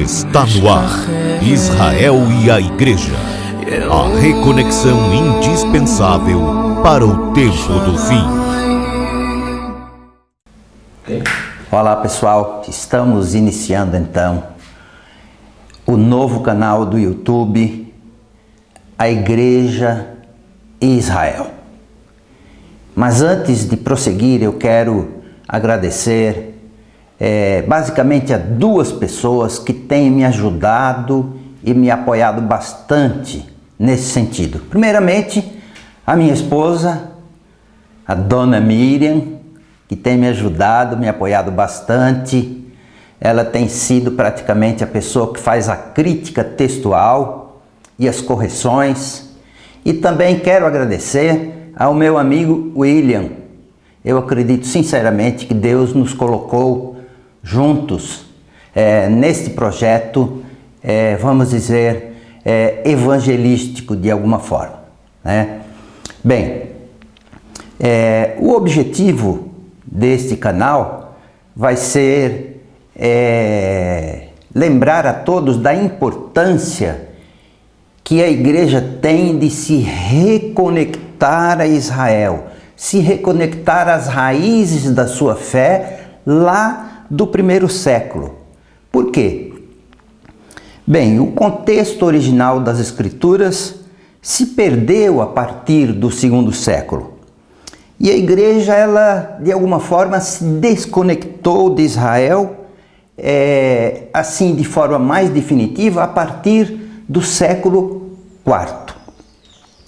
Está no ar, Israel e a Igreja. A reconexão indispensável para o tempo do fim. Olá pessoal, estamos iniciando então o novo canal do YouTube, a Igreja e Israel. Mas antes de prosseguir, eu quero agradecer basicamente a duas pessoas que têm me ajudado e me apoiado bastante nesse sentido. Primeiramente, a minha esposa, a dona Miriam, que tem me ajudado, me apoiado bastante. Ela tem sido praticamente a pessoa que faz a crítica textual e as correções. E também quero agradecer ao meu amigo William. Eu acredito sinceramente que Deus nos colocou juntos neste projeto, vamos dizer, evangelístico de alguma forma, né? Bem, o objetivo deste canal vai ser lembrar a todos da importância que a igreja tem de se reconectar a Israel, se reconectar às raízes da sua fé lá do primeiro século. Por quê? Bem, o contexto original das Escrituras se perdeu a partir do segundo século. E a igreja, ela, de alguma forma, se desconectou de Israel, assim, de forma mais definitiva, a partir do século IV.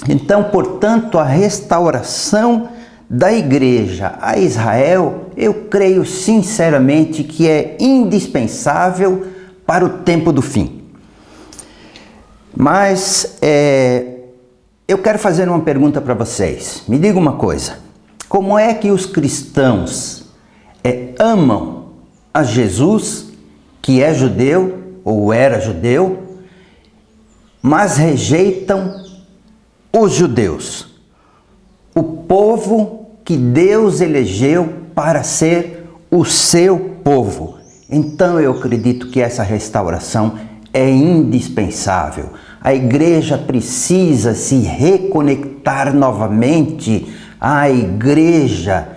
Então, portanto, a restauração da igreja a Israel, eu creio sinceramente que é indispensável para o tempo do fim. Mas eu quero fazer uma pergunta para vocês. Me diga uma coisa: como é que os cristãos amam a Jesus, que é judeu ou era judeu, mas rejeitam os judeus, o povo que Deus elegeu para ser o seu povo? Então eu acredito que essa restauração é indispensável. A igreja precisa se reconectar novamente à igreja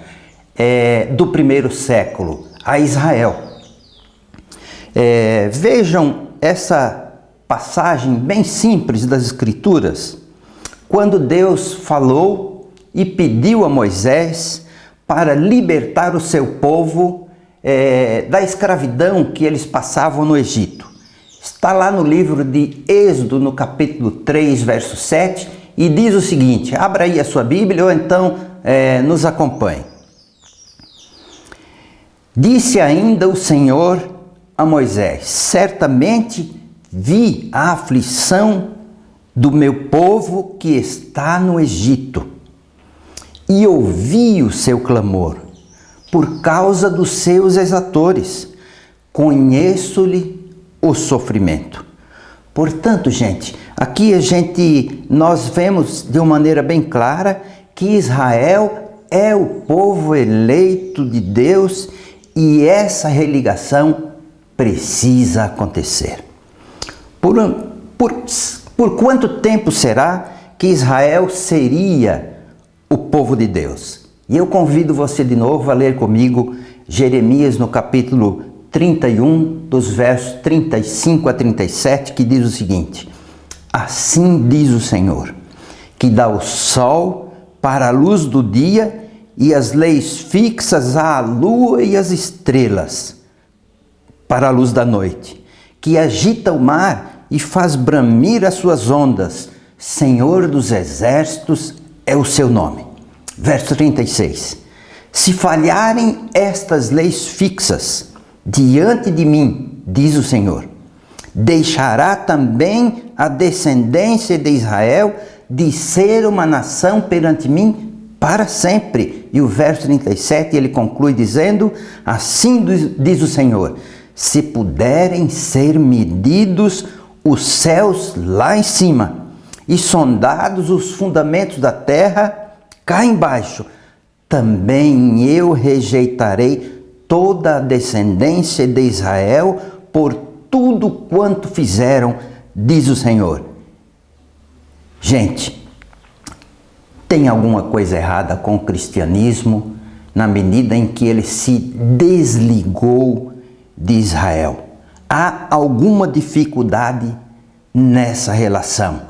do primeiro século, a Israel. Vejam essa passagem bem simples das Escrituras, quando Deus falou e pediu a Moisés para libertar o seu povo da escravidão que eles passavam no Egito. Está lá no livro de Êxodo, no capítulo 3, verso 7, e diz o seguinte: abra aí a sua Bíblia ou então nos acompanhe. Disse ainda o Senhor a Moisés: certamente vi a aflição do meu povo que está no Egito, e ouvi o seu clamor, por causa dos seus exatores, conheço-lhe o sofrimento. Portanto, gente, aqui nós vemos de uma maneira bem clara que Israel é o povo eleito de Deus e essa religação precisa acontecer. Por quanto tempo será que Israel seria o povo de Deus? E eu convido você de novo a ler comigo Jeremias no capítulo 31, dos versos 35 a 37, que diz o seguinte: assim diz o Senhor, que dá o sol para a luz do dia e as leis fixas à lua e às estrelas para a luz da noite, que agita o mar e faz bramir as suas ondas, Senhor dos exércitos é o seu nome. Verso 36. Se falharem estas leis fixas diante de mim, diz o Senhor, deixará também a descendência de Israel de ser uma nação perante mim para sempre. E o verso 37 ele conclui dizendo: assim diz o Senhor, se puderem ser medidos os céus lá em cima e sondados os fundamentos da terra cá embaixo, também eu rejeitarei toda a descendência de Israel por tudo quanto fizeram, diz o Senhor. Gente, tem alguma coisa errada com o cristianismo na medida em que ele se desligou de Israel. Há alguma dificuldade nessa relação.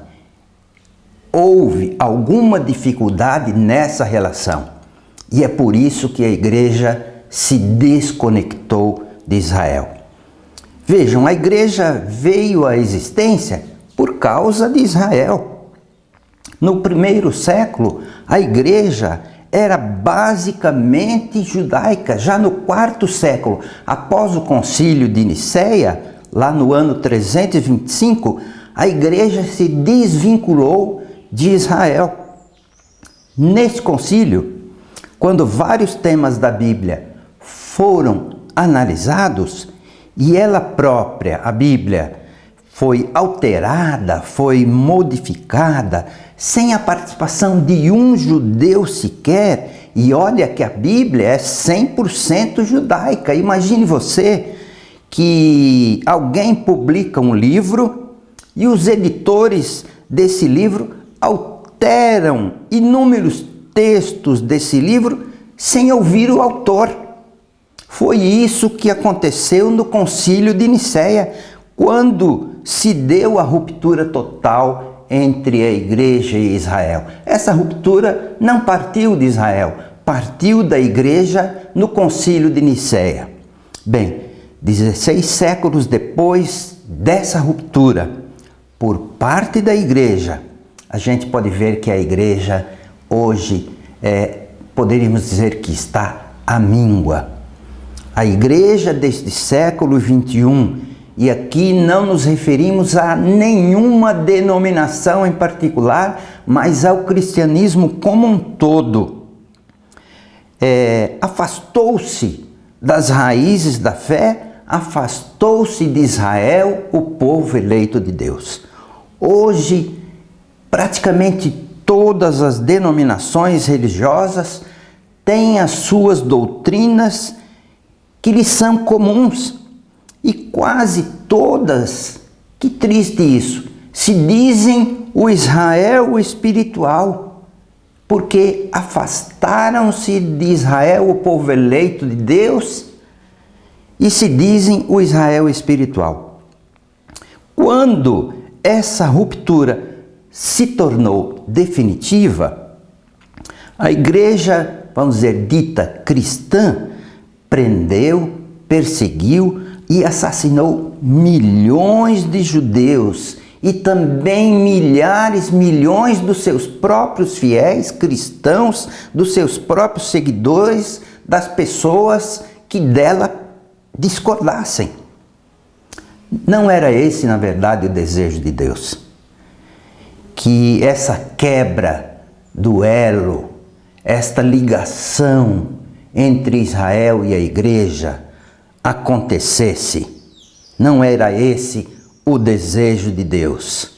Houve alguma dificuldade nessa relação. E é por isso que a igreja se desconectou de Israel. Vejam, a igreja veio à existência por causa de Israel. No primeiro século, a igreja era basicamente judaica. Já no quarto século, após o concílio de Nicéia, lá no ano 325, a igreja se desvinculou de Israel. Nesse concílio, quando vários temas da Bíblia foram analisados e ela própria, a Bíblia, foi alterada, foi modificada, sem a participação de um judeu sequer, e olha que a Bíblia é 100% judaica. Imagine você que alguém publica um livro e os editores desse livro alteram inúmeros textos desse livro sem ouvir o autor. Foi isso que aconteceu no Concílio de Nicéia, quando se deu a ruptura total entre a igreja e Israel. Essa ruptura não partiu de Israel, partiu da igreja no Concílio de Nicéia. Bem, 16 séculos depois dessa ruptura, por parte da igreja, a gente pode ver que a igreja hoje poderíamos dizer que está à míngua. A igreja deste século 21, e aqui não nos referimos a nenhuma denominação em particular, mas ao cristianismo como um todo, afastou-se das raízes da fé, afastou-se de Israel, o povo eleito de Deus. Hoje, praticamente todas as denominações religiosas têm as suas doutrinas que lhes são comuns. E quase todas, que triste isso, se dizem o Israel espiritual, porque afastaram-se de Israel, o povo eleito de Deus, e se dizem o Israel espiritual. Quando essa ruptura se tornou definitiva, a igreja, vamos dizer, dita cristã, prendeu, perseguiu e assassinou milhões de judeus e também milhões dos seus próprios fiéis cristãos, dos seus próprios seguidores, das pessoas que dela discordassem. Não era esse, na verdade, o desejo de Deus. Que essa quebra do elo, esta ligação entre Israel e a igreja acontecesse. Não era esse o desejo de Deus.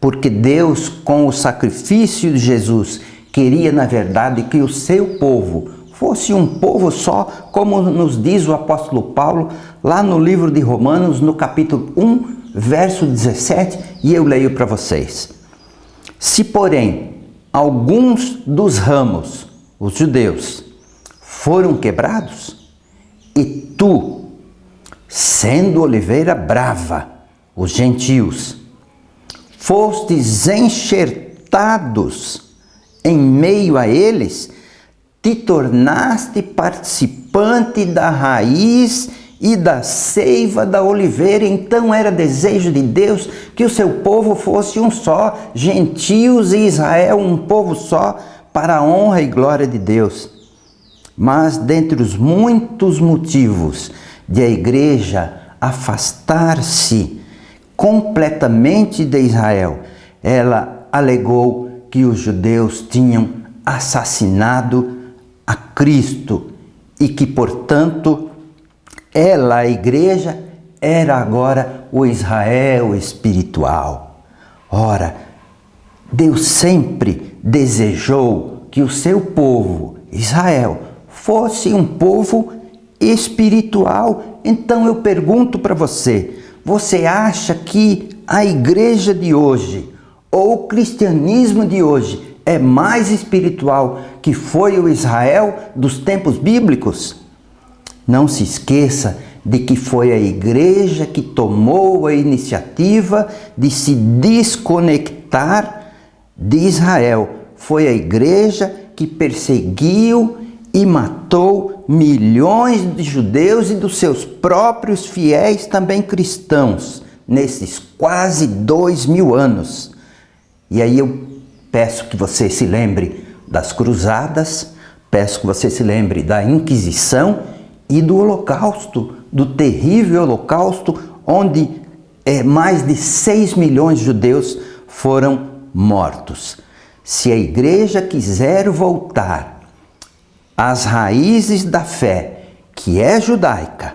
Porque Deus, com o sacrifício de Jesus, queria, na verdade, que o seu povo fosse um povo só, como nos diz o apóstolo Paulo, lá no livro de Romanos, no capítulo 1, verso 17, e eu leio para vocês. Se, porém, alguns dos ramos, os judeus, foram quebrados, e tu, sendo oliveira brava, os gentios, fostes enxertados em meio a eles, te tornaste participante da raiz e da seiva da oliveira. Então era desejo de Deus que o seu povo fosse um só, gentios e Israel um povo só, para a honra e glória de Deus. Mas dentre os muitos motivos de a igreja afastar-se completamente de Israel, ela alegou que os judeus tinham assassinado a Cristo e que, portanto, ela, a igreja, era agora o Israel espiritual. Ora, Deus sempre desejou que o seu povo, Israel, fosse um povo espiritual. Então eu pergunto para você, você acha que a igreja de hoje, ou o cristianismo de hoje, é mais espiritual que foi o Israel dos tempos bíblicos? Não se esqueça de que foi a igreja que tomou a iniciativa de se desconectar de Israel. Foi a igreja que perseguiu e matou milhões de judeus e dos seus próprios fiéis, também cristãos, nesses quase 2000 anos. E aí eu peço que você se lembre das cruzadas, peço que você se lembre da Inquisição e do Holocausto, do terrível Holocausto, onde mais de 6 milhões de judeus foram mortos. Se a igreja quiser voltar às raízes da fé, que é judaica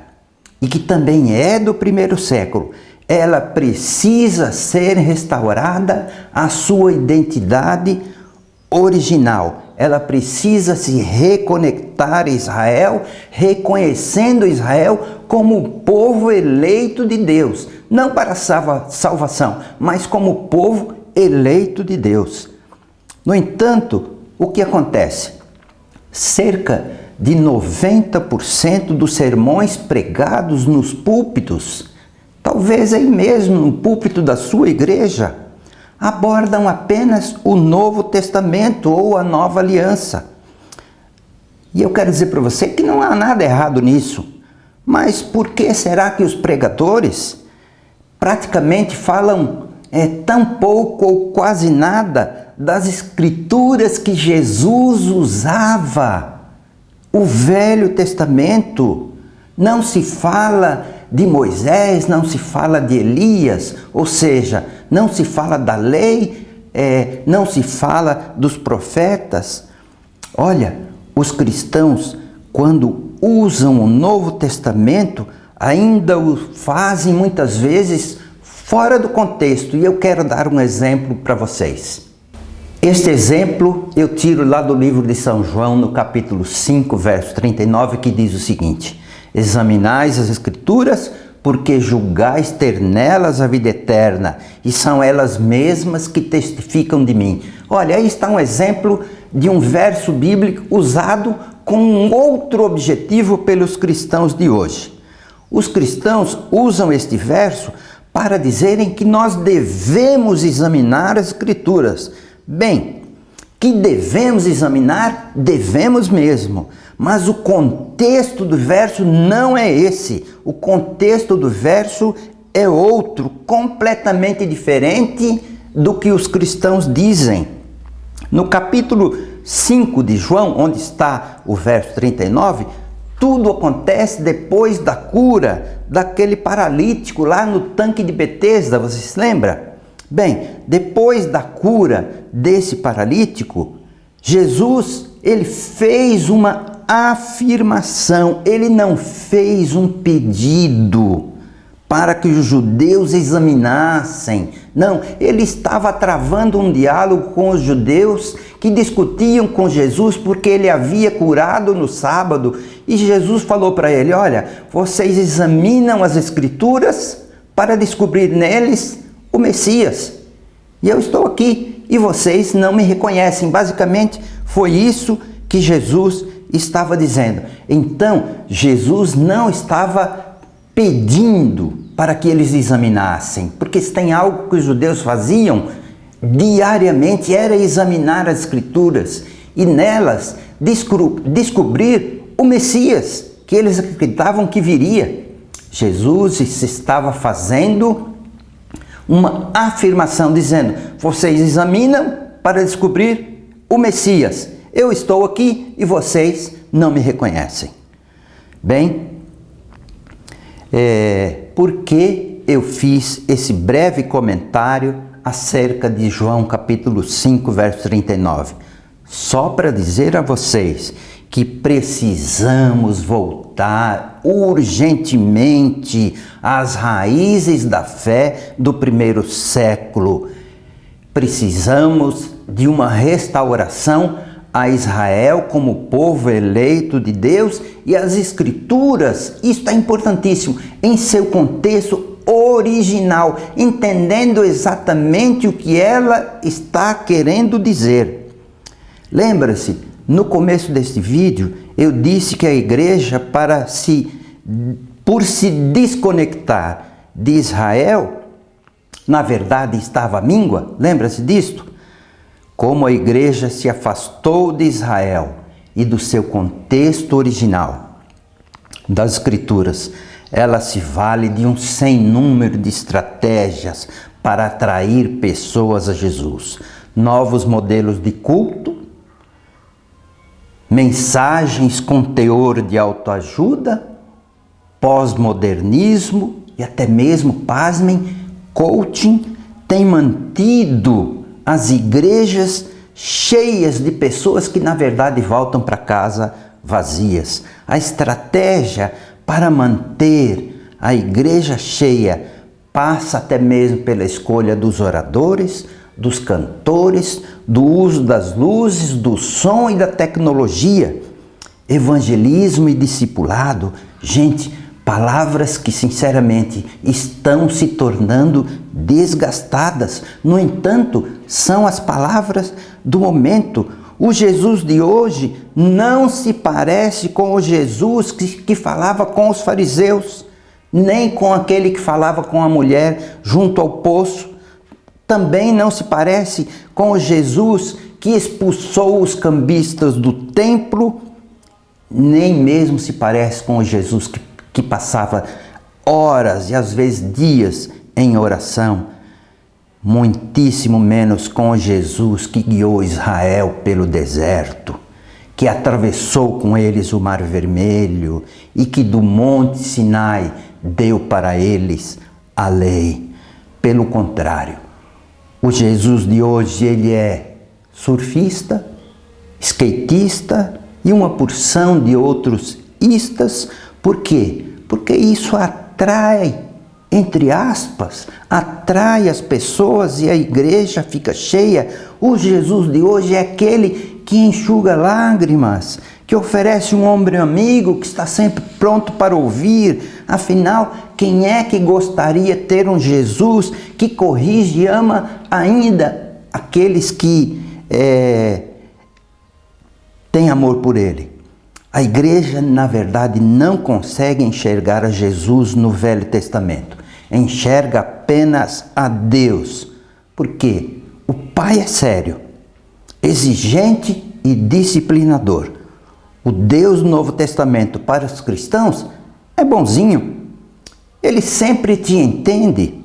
e que também é do primeiro século, ela precisa ser restaurada à sua identidade original. Ela precisa se reconectar a Israel, reconhecendo Israel como o povo eleito de Deus. Não para salvação, mas como o povo eleito de Deus. No entanto, o que acontece? Cerca de 90% dos sermões pregados nos púlpitos, talvez aí mesmo no púlpito da sua igreja, abordam apenas o Novo Testamento ou a Nova Aliança. E eu quero dizer para você que não há nada errado nisso. Mas por que será que os pregadores praticamente falam tão pouco ou quase nada das escrituras que Jesus usava? O Velho Testamento. Não se fala de Moisés, não se fala de Elias, ou seja, não se fala da lei, não se fala dos profetas. Olha, os cristãos, quando usam o Novo Testamento, ainda o fazem muitas vezes fora do contexto, e eu quero dar um exemplo para vocês. Este exemplo eu tiro lá do livro de São João, no capítulo 5, verso 39, que diz o seguinte: examinais as Escrituras, porque julgais ter nelas a vida eterna, e são elas mesmas que testificam de mim. Olha, aí está um exemplo de um verso bíblico usado com um outro objetivo pelos cristãos de hoje. Os cristãos usam este verso para dizerem que nós devemos examinar as Escrituras. Bem, que devemos examinar, devemos mesmo. Mas o contexto do verso não é esse. O contexto do verso é outro, completamente diferente do que os cristãos dizem. No capítulo 5 de João, onde está o verso 39, tudo acontece depois da cura daquele paralítico lá no tanque de Betesda, você se lembra? Bem, depois da cura desse paralítico, Jesus, ele fez uma afirmação, ele não fez um pedido para que os judeus examinassem. Não, ele estava travando um diálogo com os judeus que discutiam com Jesus porque ele havia curado no sábado. E Jesus falou para ele: olha, vocês examinam as Escrituras para descobrir neles o Messias. E eu estou aqui e vocês não me reconhecem. Basicamente foi isso que Jesus estava dizendo. Então, Jesus não estava pedindo para que eles examinassem, porque se tem algo que os judeus faziam diariamente era examinar as Escrituras e nelas descobrir o Messias que eles acreditavam que viria. Jesus estava fazendo uma afirmação dizendo: vocês examinam para descobrir o Messias. Eu estou aqui e vocês não me reconhecem. Bem, por que eu fiz esse breve comentário acerca de João capítulo 5, verso 39? Só para dizer a vocês que precisamos voltar urgentemente às raízes da fé do primeiro século. Precisamos de uma restauração a Israel como povo eleito de Deus e as Escrituras, isso é importantíssimo, em seu contexto original, entendendo exatamente o que ela está querendo dizer. Lembra-se, no começo deste vídeo, eu disse que a igreja, por se desconectar de Israel, na verdade estava míngua. Lembra-se disto? Como a igreja se afastou de Israel e do seu contexto original das Escrituras, ela se vale de um sem número de estratégias para atrair pessoas a Jesus. Novos modelos de culto, mensagens com teor de autoajuda, pós-modernismo e até mesmo, pasmem, coaching tem mantido as igrejas cheias de pessoas que na verdade voltam para casa vazias. A estratégia para manter a igreja cheia passa até mesmo pela escolha dos oradores, dos cantores, do uso das luzes, do som e da tecnologia. Evangelismo e discipulado, gente, palavras que sinceramente estão se tornando desgastadas. No entanto, são as palavras do momento. O Jesus de hoje não se parece com o Jesus que falava com os fariseus, nem com aquele que falava com a mulher junto ao poço. Também não se parece com o Jesus que expulsou os cambistas do templo, nem mesmo se parece com o Jesus que passava horas e às vezes dias em oração. Muitíssimo menos com Jesus que guiou Israel pelo deserto, que atravessou com eles o Mar Vermelho e que do Monte Sinai deu para eles a lei. Pelo contrário, o Jesus de hoje, ele é surfista, skatista e uma porção de outros istas. Por quê? Porque isso atrai, entre aspas, atrai as pessoas e a igreja fica cheia. O Jesus de hoje é aquele que enxuga lágrimas, que oferece um ombro amigo, que está sempre pronto para ouvir. Afinal, quem é que gostaria de ter um Jesus que corrige e ama ainda aqueles que têm amor por ele? A igreja, na verdade, não consegue enxergar a Jesus no Velho Testamento. Enxerga apenas a Deus. Porque o Pai é sério, exigente e disciplinador. O Deus do Novo Testamento para os cristãos é bonzinho. Ele sempre te entende.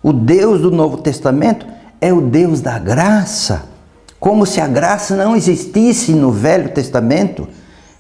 O Deus do Novo Testamento é o Deus da graça. Como se a graça não existisse no Velho Testamento.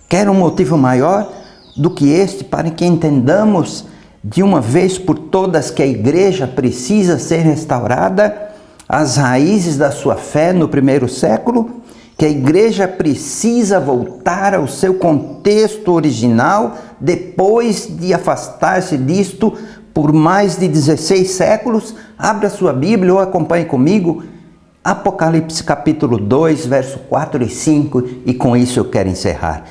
Quer um motivo maior do que este para que entendamos de uma vez por todas que a igreja precisa ser restaurada às raízes da sua fé no primeiro século, que a igreja precisa voltar ao seu contexto original depois de afastar-se disto por mais de 16 séculos? Abra sua Bíblia ou acompanhe comigo Apocalipse capítulo 2, verso 4 e 5, e com isso eu quero encerrar.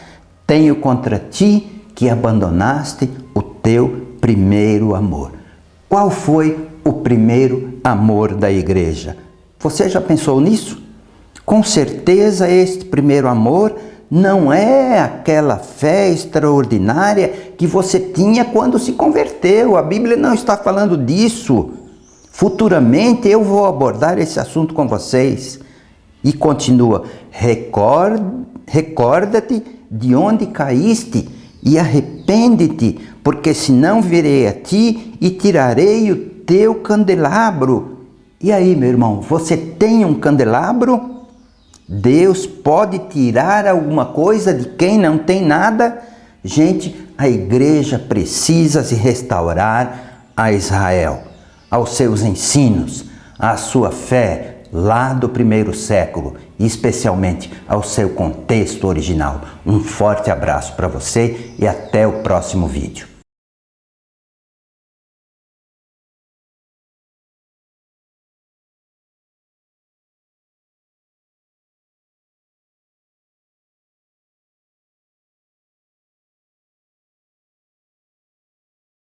Tenho contra ti que abandonaste o teu primeiro amor. Qual foi o primeiro amor da igreja? Você já pensou nisso? Com certeza este primeiro amor não é aquela fé extraordinária que você tinha quando se converteu. A Bíblia não está falando disso. Futuramente eu vou abordar esse assunto com vocês. E continua: recorda-te de onde caíste e arrepende-te, porque senão virei a ti e tirarei o teu candelabro. E aí, meu irmão, você tem um candelabro? Deus pode tirar alguma coisa de quem não tem nada? Gente, a igreja precisa se restaurar a Israel, aos seus ensinos, à sua fé lá do primeiro século, e especialmente ao seu contexto original. Um forte abraço para você e até o próximo vídeo.